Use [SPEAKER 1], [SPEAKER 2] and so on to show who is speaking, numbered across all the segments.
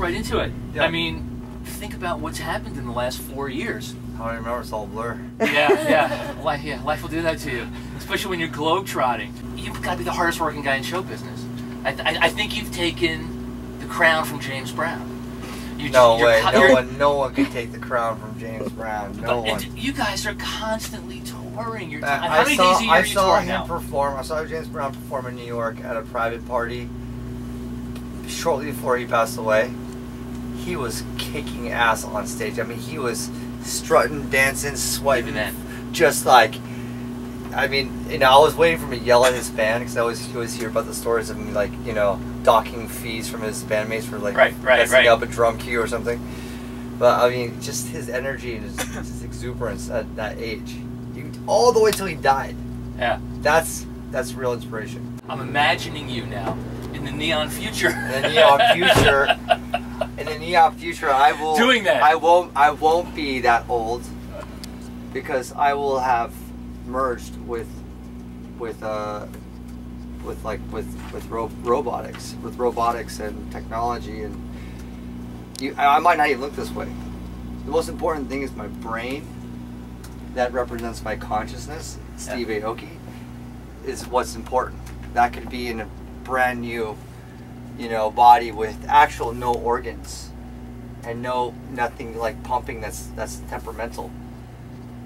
[SPEAKER 1] right into it.
[SPEAKER 2] Yeah.
[SPEAKER 1] I mean, think about what's happened in the last 4 years.
[SPEAKER 2] I don't remember, it's all a blur.
[SPEAKER 1] Yeah. Life will do that to you, especially when you're globetrotting. You've got to be the hardest working guy in show business. I think you've taken the crown from James Brown.
[SPEAKER 2] No one can take the crown from James Brown. No one.
[SPEAKER 1] You guys are constantly touring.
[SPEAKER 2] I saw him perform. I saw James Brown perform in New York at a private party shortly before he passed away. He was kicking ass on stage. I mean, he was strutting, dancing, swiping, just like. I mean, you know, I was waiting for him to yell at his band because I always hear about the stories of him, like, you know, docking fees from his bandmates for like messing up a drum cue or something. But I mean, just his energy and his exuberance at that age, all the way till he died.
[SPEAKER 1] Yeah,
[SPEAKER 2] that's real inspiration.
[SPEAKER 1] I'm imagining you now in the neon future.
[SPEAKER 2] In the neon future, I will
[SPEAKER 1] doing that.
[SPEAKER 2] I won't be that old because I will have merged with robotics and technology, and I might not even look this way. The most important thing is my brain that represents my consciousness. Steve Aoki is what's important. That could be in a brand new, you know, body with actual no organs and nothing like pumping that's temperamental.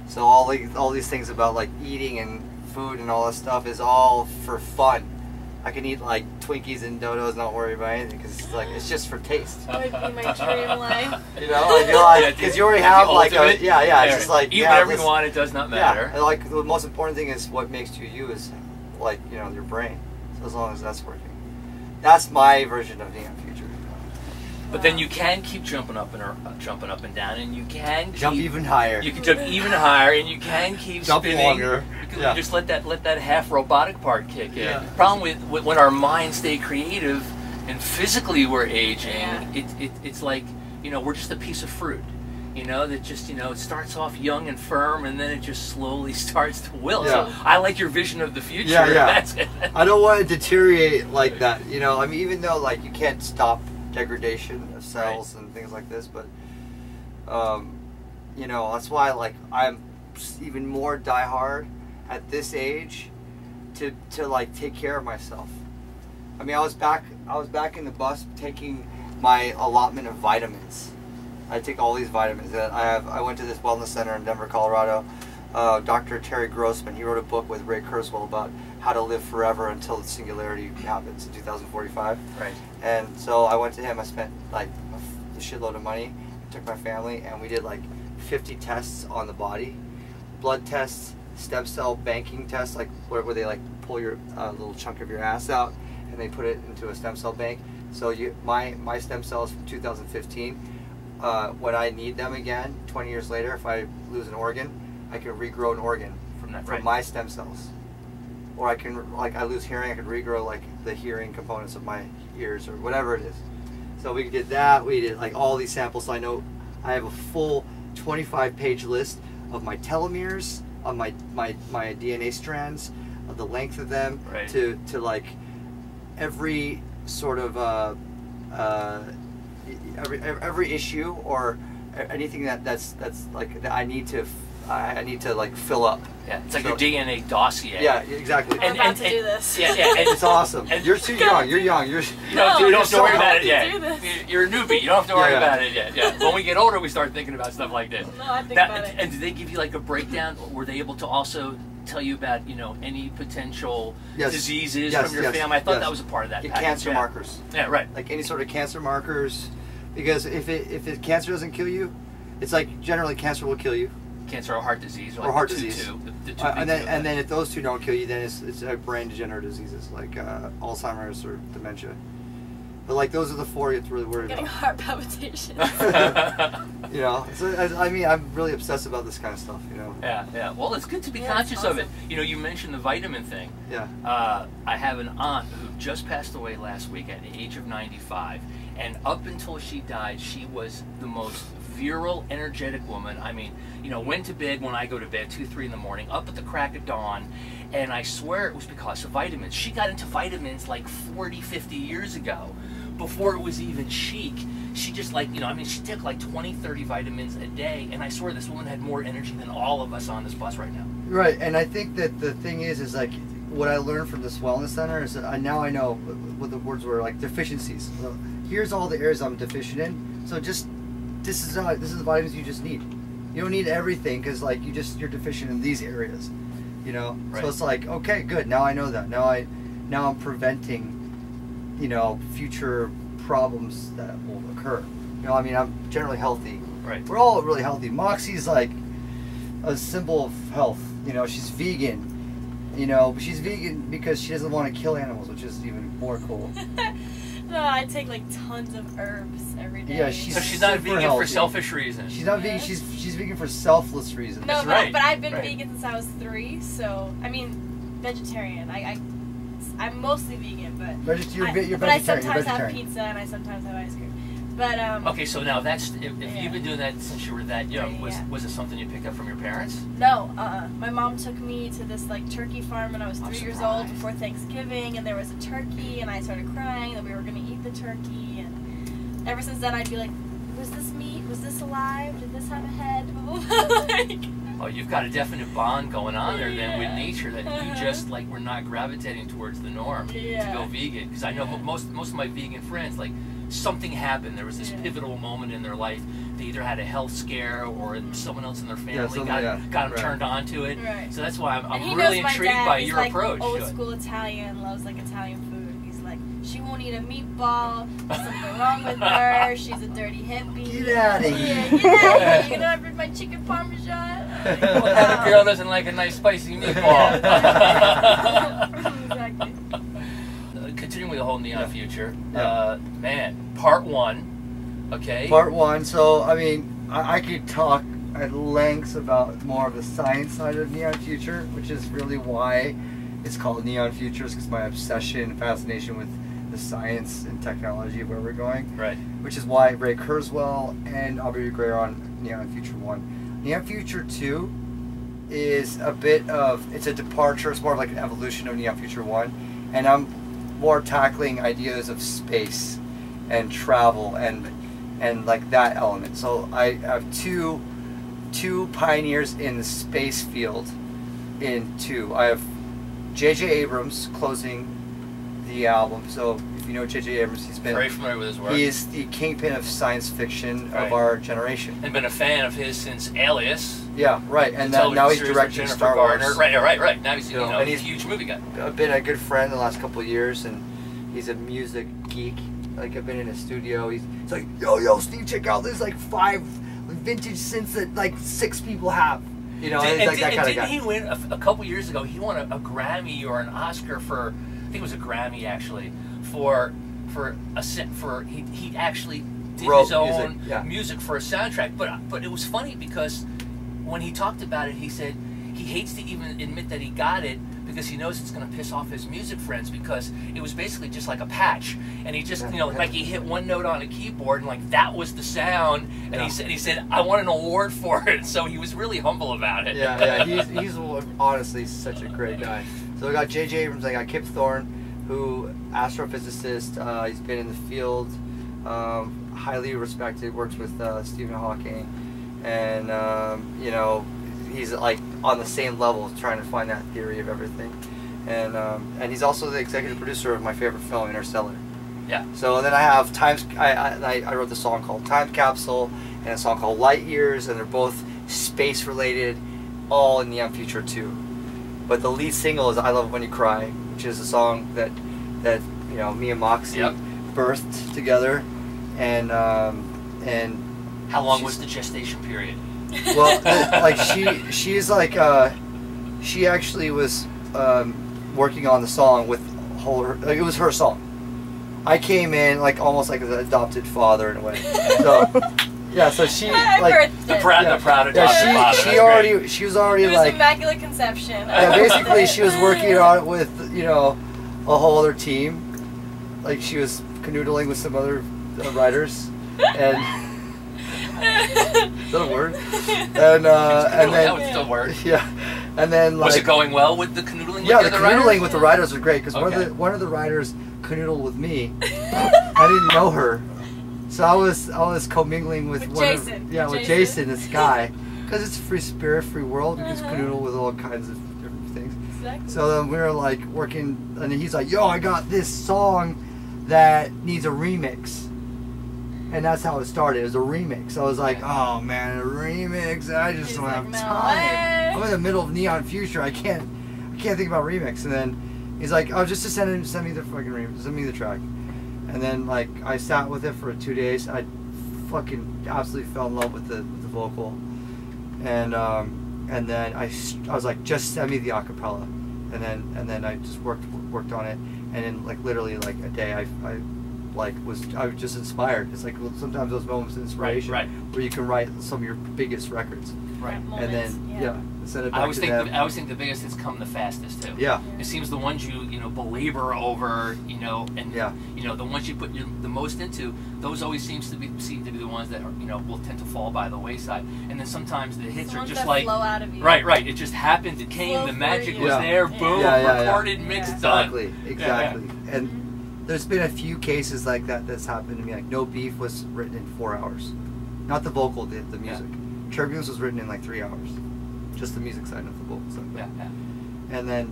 [SPEAKER 2] So all these things about like eating and food and all that stuff is all for fun. I can eat like Twinkies and Dodos, not worry about anything, because it's just for taste.
[SPEAKER 3] That would be my dream life.
[SPEAKER 2] You know, because you already have like
[SPEAKER 1] it's
[SPEAKER 2] just like
[SPEAKER 1] eat whatever you want. It does not matter.
[SPEAKER 2] Yeah, like the most important thing is what makes you is like, you know, your brain. So as long as that's working, that's my version of neon future.
[SPEAKER 1] But then you can keep jumping up and down, and you can
[SPEAKER 2] jump even higher.
[SPEAKER 1] You can jump even higher, and you can keep
[SPEAKER 2] jump
[SPEAKER 1] spinning
[SPEAKER 2] longer.
[SPEAKER 1] You can just let that half robotic part kick in. The problem with when our minds stay creative and physically we're aging, it's like, you know, we're just a piece of fruit. You know, that just, you know, it starts off young and firm, and then it just slowly starts to wilt.
[SPEAKER 2] Yeah.
[SPEAKER 1] So I like your vision of the future.
[SPEAKER 2] Yeah.
[SPEAKER 1] That's it.
[SPEAKER 2] I don't want to deteriorate like that. You know, I mean, even though like you can't stop degradation of cells and things like this, but you know, that's why like I'm even more diehard at this age to like take care of myself. I mean, I was back in the bus taking my allotment of vitamins. I take all these vitamins. I went to this wellness center in Denver, Colorado. Dr. Terry Grossman, he wrote a book with Ray Kurzweil about how to live forever until the singularity happens in 2045.
[SPEAKER 1] Right.
[SPEAKER 2] And so I went to him. I spent like a shitload of money. I took my family, and we did like 50 tests on the body, blood tests, stem cell banking tests, like where they like pull your little chunk of your ass out and they put it into a stem cell bank. So my stem cells from 2015. When I need them again, 20 years later, if I lose an organ, I can regrow an organ from my stem cells. Or I can, like, I lose hearing, I can regrow like the hearing components of my ears or whatever it is. So we did that. We did like all these samples. So I know I have a full 25-page list of my telomeres, on my DNA strands, of the length of them, to like every sort of every issue or anything that's like that I need to like fill up.
[SPEAKER 1] Yeah, it's like your DNA dossier.
[SPEAKER 2] Yeah, exactly.
[SPEAKER 3] I'm about to do this.
[SPEAKER 1] Yeah,
[SPEAKER 2] it's awesome. And you're too young. You're young. You
[SPEAKER 1] don't have to worry about it yet. You're a newbie. You don't have to worry about it yet. Yeah. When we get older, we start thinking about stuff like this.
[SPEAKER 3] No, I think about it.
[SPEAKER 1] And did they give you like a breakdown? Were they able to also tell you about, you know, any potential diseases from your family? I thought that was a part of that.
[SPEAKER 2] Cancer markers.
[SPEAKER 1] Yeah, right.
[SPEAKER 2] Like any sort of cancer markers, because if cancer doesn't kill you, it's like generally cancer will kill you.
[SPEAKER 1] Cancer or heart disease, or
[SPEAKER 2] heart disease.
[SPEAKER 1] And
[SPEAKER 2] then if those two don't kill you, then it's brain degenerative diseases like Alzheimer's or dementia. But like those are the four you have to really worry
[SPEAKER 3] getting
[SPEAKER 2] about.
[SPEAKER 3] Heart palpitations.
[SPEAKER 2] You know, so I mean, I'm really obsessed about this kind of stuff. You know.
[SPEAKER 1] Yeah. Well, it's good to be conscious of it. You know, you mentioned the vitamin thing.
[SPEAKER 2] Yeah.
[SPEAKER 1] I have an aunt who just passed away last week at the age of 95, and up until she died, she was the most virile, energetic woman. I mean, you know, went to bed when I go to bed, 2, 3 in the morning, up at the crack of dawn, and I swear it was because of vitamins. She got into vitamins like 40, 50 years ago, before it was even chic, she just like, you know, I mean, she took like 20, 30 vitamins a day, and I swear this woman had more energy than all of us on this bus right now.
[SPEAKER 2] Right, and I think that the thing is like, what I learned from this wellness center is that now I know what the words were, like deficiencies. So here's all the areas I'm deficient in. So just this is the vitamins you just need. You don't need everything because like you're deficient in these areas, you know.
[SPEAKER 1] Right.
[SPEAKER 2] So it's like, okay, good. Now I know that. Now I'm preventing, you know, future problems that will occur. You know, I mean, I'm generally healthy.
[SPEAKER 1] Right.
[SPEAKER 2] We're all really healthy. Moxie's like a symbol of health. You know, she's vegan. You know, but she's vegan because she doesn't want to kill animals, which is even more cool.
[SPEAKER 3] No, I take like tons of herbs every day.
[SPEAKER 2] Yeah,
[SPEAKER 1] So she's not vegan
[SPEAKER 2] healthy.
[SPEAKER 1] for selfish reasons.
[SPEAKER 2] She's not vegan. She's vegan for selfless reasons.
[SPEAKER 3] No,
[SPEAKER 1] That's right.
[SPEAKER 3] but I've been
[SPEAKER 1] Right.
[SPEAKER 3] vegan since I was 3. So I mean, vegetarian. I'm mostly vegan, but
[SPEAKER 2] You're vegetarian.
[SPEAKER 3] But I
[SPEAKER 2] You're
[SPEAKER 3] sometimes have
[SPEAKER 2] vegetarian.
[SPEAKER 3] pizza and I sometimes have ice cream. But
[SPEAKER 1] Okay, so now that's if
[SPEAKER 3] Yeah.
[SPEAKER 1] you've been doing that since you were that young,
[SPEAKER 3] Yeah.
[SPEAKER 1] was it something you picked up from your parents?
[SPEAKER 3] no, my mom took me to this like turkey farm when I was
[SPEAKER 1] I'm
[SPEAKER 3] 3 years
[SPEAKER 1] surprised.
[SPEAKER 3] old before Thanksgiving, and there was a turkey, and I started crying that we were gonna eat the turkey, and ever since then I'd be like, was this meat? Was this alive? Did this have a head? Like,
[SPEAKER 1] Oh, you've got a definite bond going on there then with
[SPEAKER 3] Yeah.
[SPEAKER 1] nature that you just like we're not gravitating towards the norm to
[SPEAKER 3] Yeah.
[SPEAKER 1] go vegan. Because I know most of my vegan friends, like something happened. There was this
[SPEAKER 3] Yeah.
[SPEAKER 1] pivotal moment in their life. They either had a health scare or someone else in their family
[SPEAKER 2] something,
[SPEAKER 1] got
[SPEAKER 2] yeah.
[SPEAKER 1] them
[SPEAKER 2] Right.
[SPEAKER 1] turned on to it.
[SPEAKER 3] Right.
[SPEAKER 1] So that's why
[SPEAKER 3] and
[SPEAKER 1] I'm
[SPEAKER 3] he
[SPEAKER 1] really
[SPEAKER 3] knows my
[SPEAKER 1] intrigued
[SPEAKER 3] dad.
[SPEAKER 1] by
[SPEAKER 3] He's
[SPEAKER 1] your
[SPEAKER 3] like
[SPEAKER 1] approach.
[SPEAKER 3] old
[SPEAKER 1] to it.
[SPEAKER 3] school Italian, loves like Italian food. He's like, she won't eat a meatball. There's something wrong with her. She's a dirty hippie.
[SPEAKER 2] Get outta
[SPEAKER 3] Yeah,
[SPEAKER 2] here.
[SPEAKER 3] get out of here. You know, I bring my chicken parmesan.
[SPEAKER 1] What kind of girl doesn't like a nice spicy meatball?
[SPEAKER 3] Exactly.
[SPEAKER 1] Continuing with the whole neon future,
[SPEAKER 2] Yeah.
[SPEAKER 1] man, part 1, okay?
[SPEAKER 2] Part 1. So I mean, I could talk at lengths about more of the science side of Neon Future, which is really why it's called Neon Futures, because my obsession, fascination with the science and technology of where we're going.
[SPEAKER 1] Right.
[SPEAKER 2] Which is why Ray Kurzweil and Aubrey Gray are on Neon Future 1. Neon Future 2 is a bit of, it's a departure, it's more of like an evolution of Neon Future 1, and I'm more tackling ideas of space and travel and like that element. So I have two pioneers in the space field in 2. I have J.J. Abrams closing the album. So if you know J.J. Abrams, he's been
[SPEAKER 1] Very familiar with his work.
[SPEAKER 2] he is the kingpin of science fiction
[SPEAKER 1] Right.
[SPEAKER 2] of our generation.
[SPEAKER 1] And been a fan of his since Alias.
[SPEAKER 2] Yeah, right. And
[SPEAKER 1] the
[SPEAKER 2] now he's
[SPEAKER 1] television series with
[SPEAKER 2] directing
[SPEAKER 1] Jennifer
[SPEAKER 2] Star
[SPEAKER 1] Garner.
[SPEAKER 2] Wars.
[SPEAKER 1] Right. Now he's,
[SPEAKER 2] And
[SPEAKER 1] he's
[SPEAKER 2] he's-
[SPEAKER 1] a huge movie guy.
[SPEAKER 2] I've been a good friend the last couple of years, and he's a music geek. Like I've been in his studio. He's like, yo, Steve, check out this like 5 vintage synths that like 6 people have. You know,
[SPEAKER 1] And
[SPEAKER 2] he's like that kind of
[SPEAKER 1] didn't
[SPEAKER 2] guy.
[SPEAKER 1] he win a couple years ago? He won a Grammy or an Oscar for, I think it was a Grammy actually, for he actually did
[SPEAKER 2] Wrote
[SPEAKER 1] his own
[SPEAKER 2] music, yeah.
[SPEAKER 1] music for a soundtrack. But it was funny because when he talked about it, he said he hates to even admit that he got it because he knows it's going to piss off his music friends because it was basically just like a patch, and he just like he hit one note on a keyboard and like that was the sound, and he said I won an award for it, so he was really humble about it.
[SPEAKER 2] Yeah, he's honestly such a great guy. So we got J.J. Abrams, I got Kip Thorne, who astrophysicist. He's been in the field, highly respected. Works with Stephen Hawking, and you know, he's like on the same level, trying to find that theory of everything. And he's also the executive producer of my favorite film, Interstellar.
[SPEAKER 1] Yeah.
[SPEAKER 2] So then I have I wrote the song called Time Capsule and a song called Light Years, and they're both space related, all in Neon Future 2. But the lead single is I Love It When You Cry, which is a song that you know, me and Moxie birthed together, and
[SPEAKER 1] How long was the gestation period?
[SPEAKER 2] well, like she's like she actually was working on the song with like it was her song. I came in like almost like an adopted father in a way. So yeah, so she like
[SPEAKER 1] the proud adopted father.
[SPEAKER 2] She was already
[SPEAKER 3] It was
[SPEAKER 2] like
[SPEAKER 3] immaculate conception.
[SPEAKER 2] yeah, basically she was working on it with, you know, a whole other team. Like she was canoodling with some other writers, and is that a word? And then
[SPEAKER 1] that would still work.
[SPEAKER 2] Yeah, and then like
[SPEAKER 1] was it going well with the canoodling?
[SPEAKER 2] yeah,
[SPEAKER 1] with
[SPEAKER 2] the
[SPEAKER 1] other
[SPEAKER 2] canoodling
[SPEAKER 1] writers?
[SPEAKER 2] with the writers was great because
[SPEAKER 1] Okay.
[SPEAKER 2] one of the writers canoodle with me. I didn't know her, so I was commingling with
[SPEAKER 3] Jason.
[SPEAKER 2] With Jason, this guy, because it's a free spirit, free world. You just canoodle with all kinds of different things.
[SPEAKER 3] Exactly.
[SPEAKER 2] So then we were like working, and he's like, "Yo, I got this song that needs a remix." And that's how it started. It was a remix. I was like, "Oh man, a remix! I just don't have time. I'm in the middle of Neon Future. I can't think about remix." And then he's like, "Oh, just to send me the fucking remix. Send me the track." And then like I sat with it for 2 days. I fucking absolutely fell in love with the vocal. And then I was like, "Just send me the acapella." And then I just worked on it. And in like literally like a day, I was just inspired. It's like sometimes those moments of inspiration where you can write some of your biggest records.
[SPEAKER 1] Right.
[SPEAKER 2] And then send it back
[SPEAKER 1] I always
[SPEAKER 2] to them.
[SPEAKER 1] I always think the biggest hits come the fastest too.
[SPEAKER 2] Yeah.
[SPEAKER 1] It seems the ones you belabor over, and the ones you put the most into, those always seem to be the ones that are, will tend to fall by the wayside. And then sometimes the hits are just like
[SPEAKER 3] flow out of you.
[SPEAKER 1] Right. It just happened. It came. The magic was there. Boom. Recorded, mixed, done.
[SPEAKER 2] Exactly. And there's been a few cases like that's happened to me. Like No Beef was written in 4 hours, not the vocal, the music. Turbulence was written in like 3 hours, just the music side, not the vocal side.
[SPEAKER 1] Yeah.
[SPEAKER 2] And then,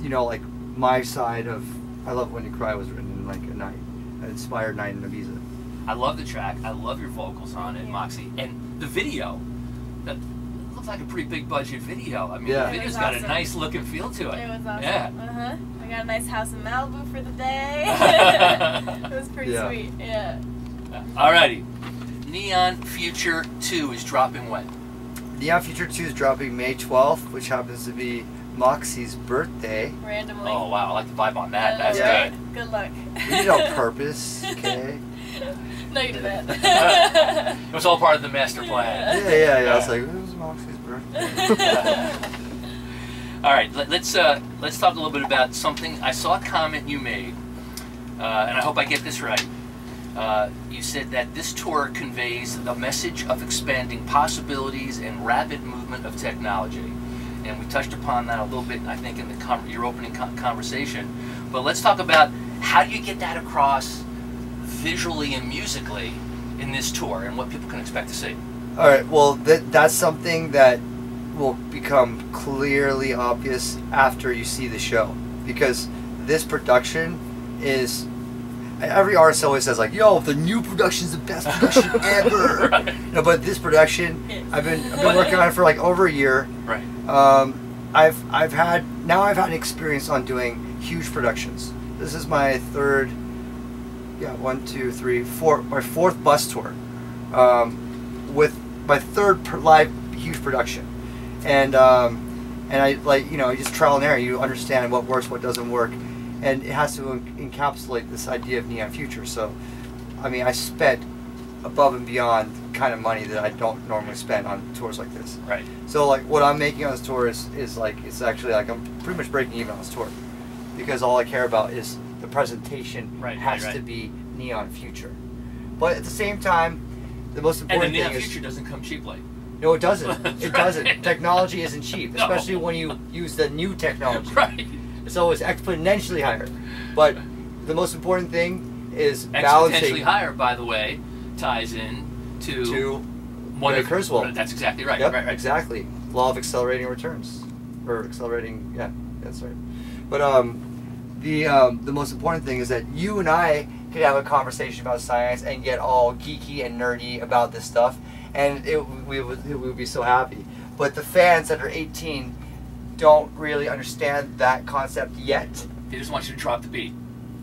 [SPEAKER 2] like my side of I Love When You Cry was written in like a night, an inspired night in Ibiza.
[SPEAKER 1] I love the track. I love your vocals on it, Moxie, and the video. That looks like a pretty big budget video. I mean, the video's got a nice look and feel to it.
[SPEAKER 3] It was awesome.
[SPEAKER 1] Yeah.
[SPEAKER 3] I got a nice house in Malibu for the day. It was pretty sweet. Yeah.
[SPEAKER 1] Alrighty. Neon Future 2 is dropping when?
[SPEAKER 2] Neon Future 2 is dropping May 12th, which happens to be Moxie's birthday.
[SPEAKER 3] Randomly.
[SPEAKER 1] Oh wow, I like the vibe on that. That's good.
[SPEAKER 3] Good luck.
[SPEAKER 2] We did it on purpose, okay?
[SPEAKER 3] No, you didn't.
[SPEAKER 1] It was all part of the master plan.
[SPEAKER 2] Yeah. I was like, it was Moxie's birthday.
[SPEAKER 1] All right, let's talk a little bit about something. I saw a comment you made, and I hope I get this right. You said that this tour conveys the message of expanding possibilities and rapid movement of technology. And we touched upon that a little bit, I think, in your opening conversation. But let's talk about how do you get that across visually and musically in this tour and what people can expect to see.
[SPEAKER 2] All right, well, that's something that will become clearly obvious after you see the show. Because this production is... Every artist always says like, "Yo, the new production is the best production ever." No, but this production, I've been working on it for like over a year.
[SPEAKER 1] Right.
[SPEAKER 2] I've had experience on doing huge productions. This is my third, my fourth bus tour, with my third live huge production, and I you just trial and error. You understand what works, what doesn't work. And it has to encapsulate this idea of Neon Future. So, I mean, I spent above and beyond kind of money that I don't normally spend on tours like this.
[SPEAKER 1] Right.
[SPEAKER 2] So, like, what I'm making on this tour is like, it's actually like I'm pretty much breaking even on this tour. Because all I care about is the presentation has to be Neon Future. But at the same time, the most important thing is...
[SPEAKER 1] And the Neon Future doesn't come cheaply.
[SPEAKER 2] No, it doesn't. It doesn't. Technology isn't cheap, especially when you use the new technology.
[SPEAKER 1] Right.
[SPEAKER 2] So it's exponentially higher. But the most important thing is balancing.
[SPEAKER 1] Exponentially higher, by the way, ties in to
[SPEAKER 2] one of Kurzweil.
[SPEAKER 1] That's exactly right.
[SPEAKER 2] Yep,
[SPEAKER 1] right.
[SPEAKER 2] Exactly. Law of accelerating returns. Or accelerating, yeah, that's right. But the most important thing is that you and I could have a conversation about science and get all geeky and nerdy about this stuff, and we would be so happy. But the fans that are 18 don't really understand that concept yet.
[SPEAKER 1] They just want you to drop the beat.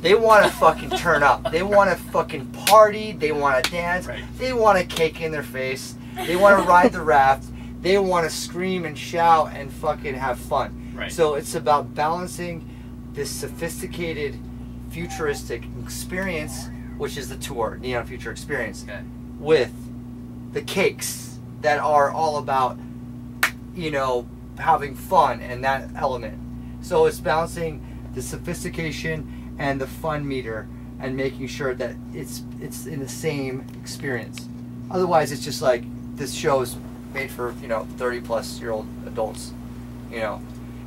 [SPEAKER 2] They want to fucking turn up. They want to fucking party. They want to dance.
[SPEAKER 1] Right.
[SPEAKER 2] They want a cake in their face. They want to ride the raft. They want to scream and shout and fucking have fun.
[SPEAKER 1] Right.
[SPEAKER 2] So it's about balancing this sophisticated, futuristic experience, which is the tour, Neon Future Experience, with the cakes that are all about, having fun and that element. So it's balancing the sophistication and the fun meter and making sure that it's in the same experience. Otherwise, it's just like this show is made for 30+ year old adults,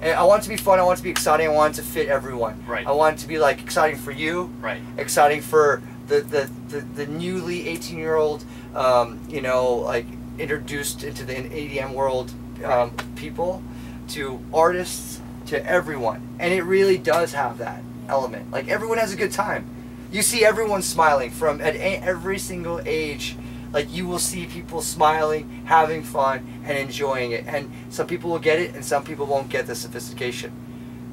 [SPEAKER 2] And I want it to be fun. I want it to be exciting. I want it to fit everyone.
[SPEAKER 1] Right.
[SPEAKER 2] I want it to be like exciting for you.
[SPEAKER 1] Right.
[SPEAKER 2] Exciting for the newly 18-year-old, you know, like introduced into the EDM world people, to artists, to everyone. And it really does have that element. Like everyone has a good time. You see everyone smiling from at every single age. Like you will see people smiling, having fun, and enjoying it. And some people will get it, and some people won't get the sophistication.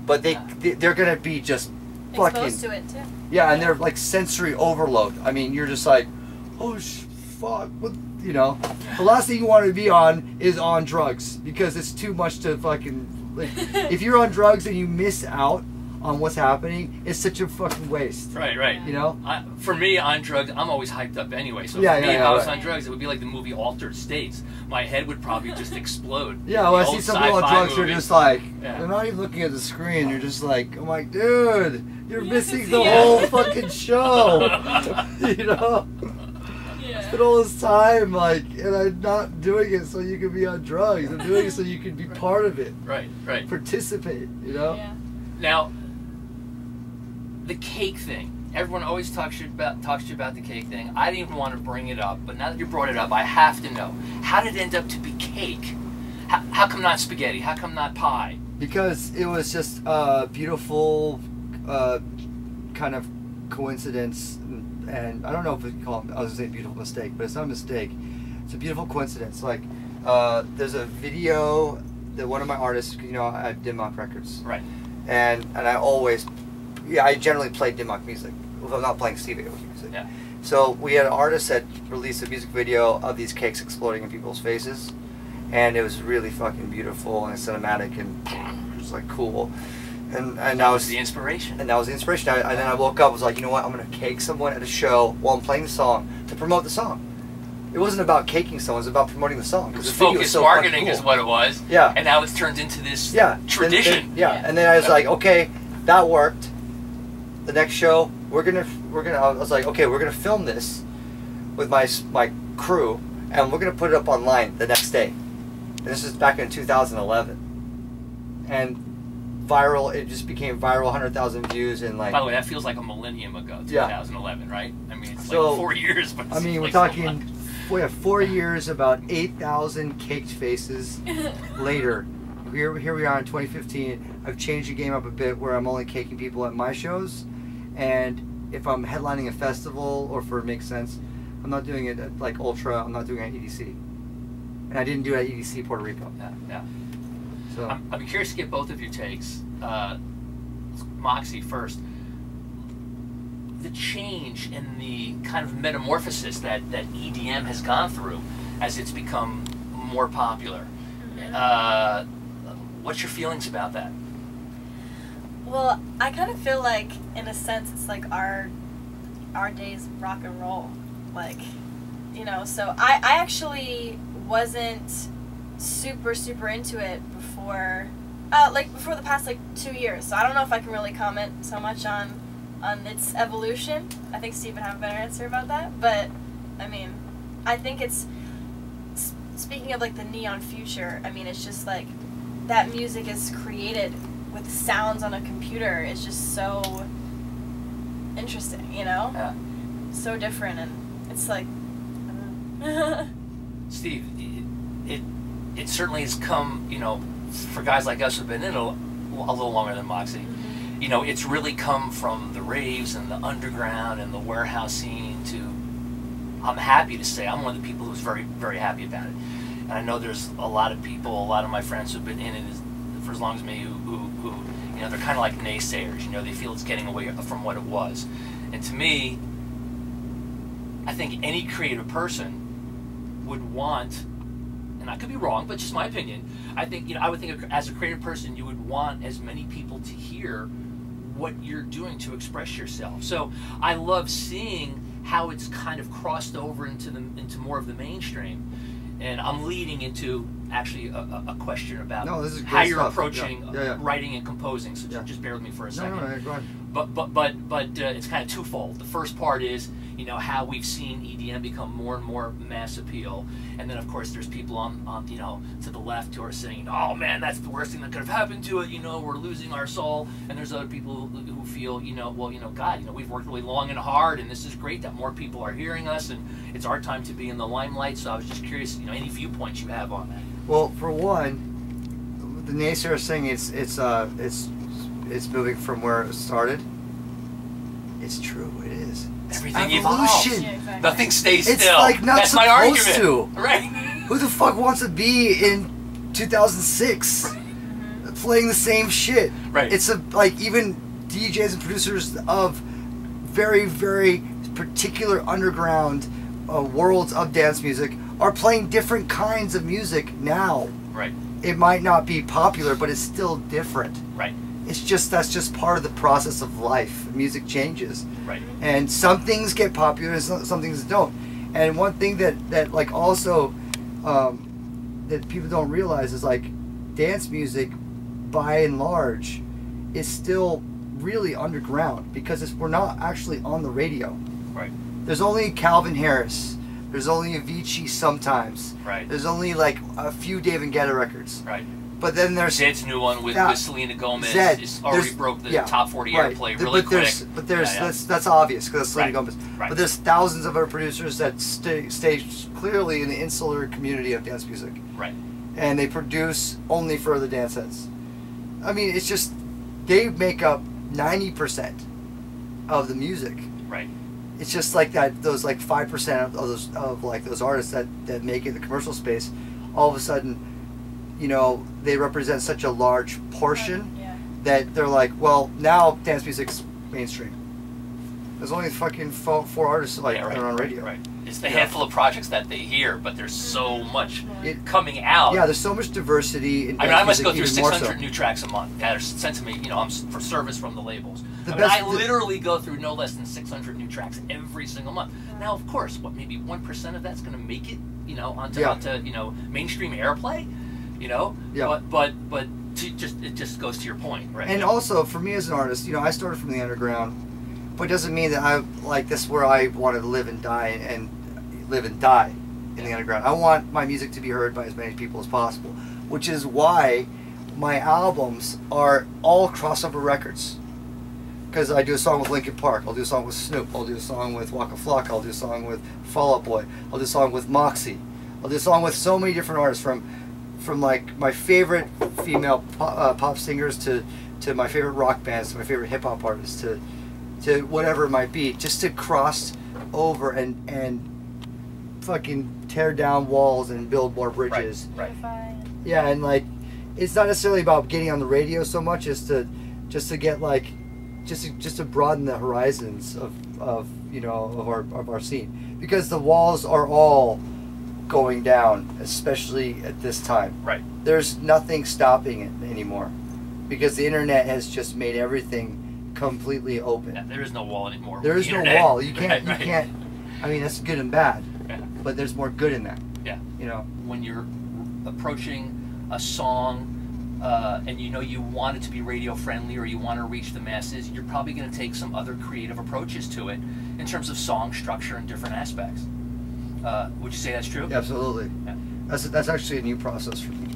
[SPEAKER 2] But they're gonna be just fucking
[SPEAKER 3] exposed to it too.
[SPEAKER 2] Yeah, and they're like sensory overload. I mean, you're just like, oh fuck, what, you know? The last thing you want to be on is on drugs, because it's too much to fucking like. If you're on drugs and you miss out on what's happening, it's such a fucking waste.
[SPEAKER 1] Right, right.
[SPEAKER 2] You know?
[SPEAKER 1] For me, on drugs, I'm always hyped up anyway. So
[SPEAKER 2] Yeah,
[SPEAKER 1] for me,
[SPEAKER 2] yeah,
[SPEAKER 1] if I was
[SPEAKER 2] right.
[SPEAKER 1] on drugs, it would be like the movie Altered States. My head would probably just explode.
[SPEAKER 2] Yeah, well, I see some people on drugs who are just like,
[SPEAKER 1] Yeah.
[SPEAKER 2] they're not even looking at the screen. You're just like, I'm like, dude, you're missing the
[SPEAKER 3] Yeah.
[SPEAKER 2] whole fucking show. You know?
[SPEAKER 3] Yeah.
[SPEAKER 2] Spent all this time, like, and I'm not doing it so you can be on drugs. I'm doing it so you can be part of it.
[SPEAKER 1] Right, right.
[SPEAKER 2] Participate, you know?
[SPEAKER 3] Yeah.
[SPEAKER 1] Now, the cake thing. Everyone always talks to you about the cake thing. I didn't even want to bring it up, but now that you brought it up, I have to know. How did it end up to be cake? How come not spaghetti? How come not pie?
[SPEAKER 2] Because it was just a beautiful kind of coincidence, and I don't know if we can call it, I was going to say beautiful mistake, but it's not a mistake. It's a beautiful coincidence. Like, there's a video that one of my artists, you know, I did Mock Records.
[SPEAKER 1] Right.
[SPEAKER 2] And I always, yeah, I generally play Dimmock music. If I'm not playing Steve Aoki music.
[SPEAKER 1] Yeah.
[SPEAKER 2] So we had an artist that released a music video of these cakes exploding in people's faces, and it was really fucking beautiful and cinematic, and it was like cool. And
[SPEAKER 1] that was the inspiration.
[SPEAKER 2] And that was the inspiration. And then I woke up, was like, you know what? I'm gonna cake someone at a show while I'm playing the song to promote the song. It wasn't about caking someone; it was about promoting the song.
[SPEAKER 1] It was focused marketing, is what it was.
[SPEAKER 2] Yeah.
[SPEAKER 1] And now it's turned into this tradition.
[SPEAKER 2] And then I was like, okay, that worked. The next show, we're gonna. I was like, okay, we're gonna film this with my crew, and we're gonna put it up online the next day. And this is back in 2011, and viral. It just became viral, 100,000 views in like.
[SPEAKER 1] By the way, that feels like a millennium ago, 2011, right? I mean, it's
[SPEAKER 2] so,
[SPEAKER 1] like 4 years, but
[SPEAKER 2] I mean, we're
[SPEAKER 1] like
[SPEAKER 2] talking. We have 4 years, about 8,000 caked faces later. Here we are in 2015. I've changed the game up a bit, where I'm only caking people at my shows, and if I'm headlining a festival, or for it makes sense, I'm not doing it at like Ultra. I'm not doing it at EDC, and I didn't do it at EDC Puerto Rico.
[SPEAKER 1] Yeah.
[SPEAKER 2] So
[SPEAKER 1] I'm curious to get both of your takes. Moxie first. The change in the kind of metamorphosis that EDM has gone through as it's become more popular. What's your feelings about that?
[SPEAKER 3] Well, I kind of feel like, in a sense, it's like our days of rock and roll. Like, you know, so I actually wasn't super into it before, before the past, 2 years. So I don't know if I can really comment so much on its evolution. I think Steve would have a better answer about that. But, I mean, I think it's, speaking of, the neon future, I mean, it's just, that music is created with sounds on a computer. It's just so interesting, you know?
[SPEAKER 1] Yeah.
[SPEAKER 3] So different, and it's like...
[SPEAKER 1] Steve, it certainly has come, you know, for guys like us who've been in a little longer than Moxie, you know, it's really come from the raves and the underground and the warehouse scene to, I'm happy to say, I'm one of the people who's very, very happy about it. And I know there's a lot of people, a lot of my friends who've been in it for as long as me who you know, they're kind of like naysayers, you know, they feel it's getting away from what it was. And to me, I think any creative person would want, and I could be wrong, but just my opinion, I think, you know, I would think as a creative person, you would want as many people to hear what you're doing to express yourself. So I love seeing how it's kind of crossed over into more of the mainstream. And I'm leading into actually a question about how you're approaching writing and composing. So just bear with me for a second.
[SPEAKER 2] No, go ahead.
[SPEAKER 1] But it's kind of twofold. The first part is you know, how we've seen EDM become more and more mass appeal. And then of course there's people on you know, to the left who are saying, oh man, that's the worst thing that could have happened to it, you know, we're losing our soul. And there's other people who feel, you know, well, you know, God, you know, we've worked really long and hard, and this is great that more people are hearing us, and it's our time to be in the limelight. So I was just curious, you know, any viewpoints you have on that.
[SPEAKER 2] Well, for one, the naysayers saying it's moving from where it started. It's true. It is.
[SPEAKER 1] Everything evolves.
[SPEAKER 3] Yeah, exactly.
[SPEAKER 1] Nothing stays
[SPEAKER 2] It's
[SPEAKER 1] still.
[SPEAKER 2] like not
[SPEAKER 1] That's my
[SPEAKER 2] supposed
[SPEAKER 1] argument.
[SPEAKER 2] to.
[SPEAKER 1] Right.
[SPEAKER 2] Who the fuck wants to be in 2006 playing the same shit?
[SPEAKER 1] Right.
[SPEAKER 2] It's like even DJs and producers of very, very particular underground worlds of dance music are playing different kinds of music now.
[SPEAKER 1] Right.
[SPEAKER 2] It might not be popular, but it's still different.
[SPEAKER 1] Right.
[SPEAKER 2] It's just, that's just part of the process of life. Music changes.
[SPEAKER 1] Right.
[SPEAKER 2] And some things get popular and some things don't. And one thing that like also that people don't realize is like dance music by and large is still really underground because we're not actually on the radio.
[SPEAKER 1] Right.
[SPEAKER 2] There's only Calvin Harris. There's only Avicii sometimes.
[SPEAKER 1] Right.
[SPEAKER 2] There's only like a few David Guetta records.
[SPEAKER 1] Right.
[SPEAKER 2] But then there's
[SPEAKER 1] Zed's new one with Selena Gomez.
[SPEAKER 2] Zed,
[SPEAKER 1] It's already broke the top 40
[SPEAKER 2] right.
[SPEAKER 1] airplay really quick.
[SPEAKER 2] But there's that's obvious because Selena
[SPEAKER 1] Right.
[SPEAKER 2] Gomez.
[SPEAKER 1] Right.
[SPEAKER 2] But there's thousands of other producers that stay clearly in the insular community of dance music.
[SPEAKER 1] Right.
[SPEAKER 2] And they produce only for the dance heads. I mean, it's just they make up 90% of the music.
[SPEAKER 1] Right.
[SPEAKER 2] It's just like that. Those like 5% of those artists that make it in the commercial space, all of a sudden, you know, they represent such a large portion that they're like, well, now dance music's mainstream. There's only fucking 4 artists like that are on radio.
[SPEAKER 1] Right. It's the handful of projects that they hear, but there's so much coming out.
[SPEAKER 2] Yeah, there's so much diversity in dance
[SPEAKER 1] I mean, I must
[SPEAKER 2] music,
[SPEAKER 1] go through
[SPEAKER 2] even
[SPEAKER 1] 600 new tracks a month that are sent to me, you know, I'm for service from the labels.
[SPEAKER 2] I
[SPEAKER 1] literally go through no less than 600 new tracks every single month. Now, of course, what, maybe 1% of that's going to make it, you know, onto you know, mainstream airplay, you know?
[SPEAKER 2] Yeah.
[SPEAKER 1] But it just goes to your point, right?
[SPEAKER 2] And also, for me as an artist, you know, I started from the underground, but it doesn't mean that I like this where I want to live and die in the underground. I want my music to be heard by as many people as possible, which is why my albums are all crossover records. Because I do a song with Linkin Park, I'll do a song with Snoop, I'll do a song with Waka Flocka, I'll do a song with Fall Out Boy, I'll do a song with Moxie, I'll do a song with so many different artists, from like my favorite female pop singers to my favorite rock bands, to my favorite hip hop artists, to whatever it might be, just to cross over and fucking tear down walls and build more bridges.
[SPEAKER 1] Right.
[SPEAKER 2] Yeah, and like it's not necessarily about getting on the radio so much as to get like just to broaden the horizons of you know of our scene, because the walls are all going down, especially at this time.
[SPEAKER 1] Right.
[SPEAKER 2] There's nothing stopping it anymore, because the internet has just made everything completely open.
[SPEAKER 1] Yeah, there is no wall anymore.
[SPEAKER 2] There is no wall. You can't.
[SPEAKER 1] Right.
[SPEAKER 2] You can't. I mean, that's good and bad.
[SPEAKER 1] Yeah.
[SPEAKER 2] But there's more good in that.
[SPEAKER 1] Yeah.
[SPEAKER 2] You know.
[SPEAKER 1] When you're approaching a song and you know you want it to be radio friendly or you want to reach the masses, you're probably going to take some other creative approaches to it in terms of song structure and different aspects. Would you say that's true?
[SPEAKER 2] Absolutely.
[SPEAKER 1] Yeah.
[SPEAKER 2] That's actually a new process for me.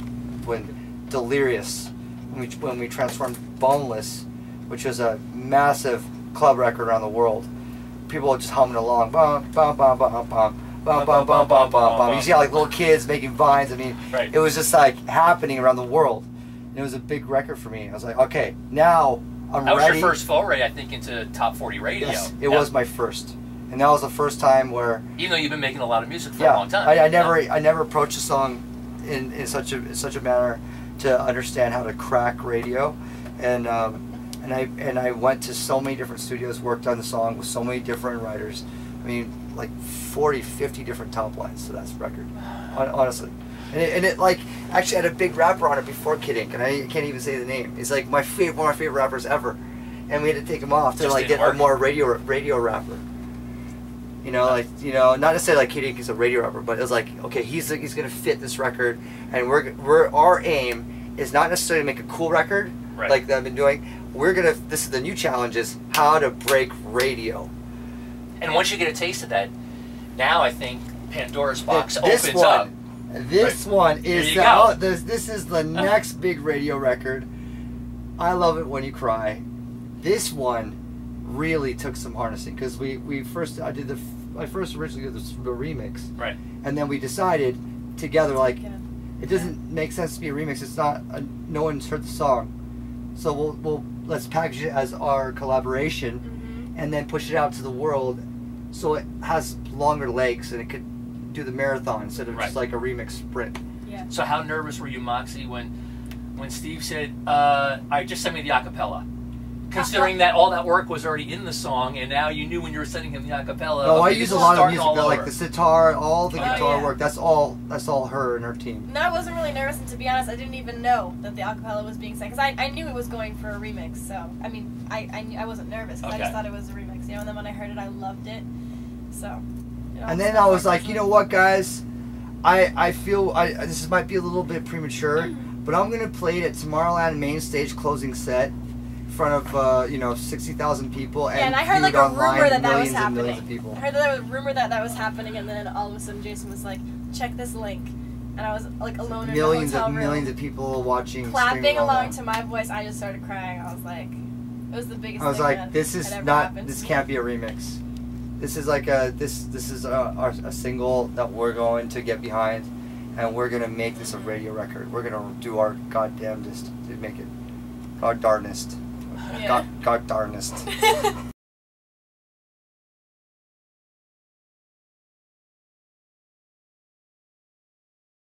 [SPEAKER 2] When Delirious, when we transformed Boneless, which was a massive club record around the world, people were just humming along, bum bum bum bum bum. Bum, bum, bum, bum, bum, bum. You see how like little kids making vines. I mean,
[SPEAKER 1] right.
[SPEAKER 2] It was just like happening around the world. And it was a big record for me. I was like, okay, now I'm ready.
[SPEAKER 1] That was your first foray, I think, into top 40 radio.
[SPEAKER 2] Yes, it was my first, and that was the first time where.
[SPEAKER 1] Even though you've been making a lot of music for a long time.
[SPEAKER 2] I never approached a song in such a manner to understand how to crack radio, and I went to so many different studios, worked on the song with so many different writers. I mean, like 40, 50 different top lines to that record, honestly. And it like actually had a big rapper on it before Kid Ink, and I can't even say the name. He's like one of my favorite rappers ever, and we had to take him off to like get a more radio rapper. You know, like, you know, not necessarily like Kid Ink is a radio rapper, but it was like, okay, he's gonna fit this record, and our aim is not necessarily to make a cool record like that I've been doing. This is the new challenge, is how to break radio.
[SPEAKER 1] And once you get a taste of that, now I think Pandora's box
[SPEAKER 2] This
[SPEAKER 1] opens
[SPEAKER 2] one,
[SPEAKER 1] up.
[SPEAKER 2] This one is
[SPEAKER 1] There you go.
[SPEAKER 2] this is the next big radio record. I Love It When You Cry. This one really took some harnessing because I first originally did the remix,
[SPEAKER 1] Right.
[SPEAKER 2] and then we decided together like it doesn't make sense to be a remix. It's not no one's heard the song, so let's package it as our collaboration, and then push it out to the world, so it has longer legs and it could do the marathon instead of just like a remix sprint.
[SPEAKER 3] Yeah.
[SPEAKER 1] So how nervous were you, Moxie, when Steve said, "All right, just send me the acapella"? Considering that all that work was already in the song, and now you knew when you were sending him the acapella.
[SPEAKER 2] No, I
[SPEAKER 1] okay,
[SPEAKER 2] use
[SPEAKER 1] this
[SPEAKER 2] a
[SPEAKER 1] is
[SPEAKER 2] lot of
[SPEAKER 1] starting
[SPEAKER 2] music,
[SPEAKER 1] all
[SPEAKER 2] but like
[SPEAKER 1] over.
[SPEAKER 2] the sitar, all the guitar
[SPEAKER 3] yeah.
[SPEAKER 2] work. That's all her and her team.
[SPEAKER 3] No, I wasn't really nervous, and to be honest, I didn't even know that the acapella was being sang, because I knew it was going for a remix, so, I mean, I wasn't nervous, because I just thought it was a remix, you know, and then when I heard it, I loved it, so. You know,
[SPEAKER 2] And then I was like, you know what, guys? I feel this might be a little bit premature, but I'm gonna play it at Tomorrowland main stage closing set in front of 60,000 people, and
[SPEAKER 3] I heard like a rumor that that was happening.
[SPEAKER 2] Millions of people.
[SPEAKER 3] I heard that there was a rumor that was happening, and then all of a sudden Jason was like, "Check this link," and I was like alone in a hotel room,
[SPEAKER 2] millions of people watching,
[SPEAKER 3] clapping along to my voice. I just started crying. I was like, it was the biggest.
[SPEAKER 2] I was
[SPEAKER 3] thing
[SPEAKER 2] like,
[SPEAKER 3] that
[SPEAKER 2] this is
[SPEAKER 3] had ever
[SPEAKER 2] not.
[SPEAKER 3] happened
[SPEAKER 2] This
[SPEAKER 3] to me.
[SPEAKER 2] can't be a remix. This is like this is a single that we're going to get behind, and we're gonna make this a radio record. We're gonna do our goddamnedest to make it. God darnest.
[SPEAKER 3] Yeah.
[SPEAKER 2] God darnest.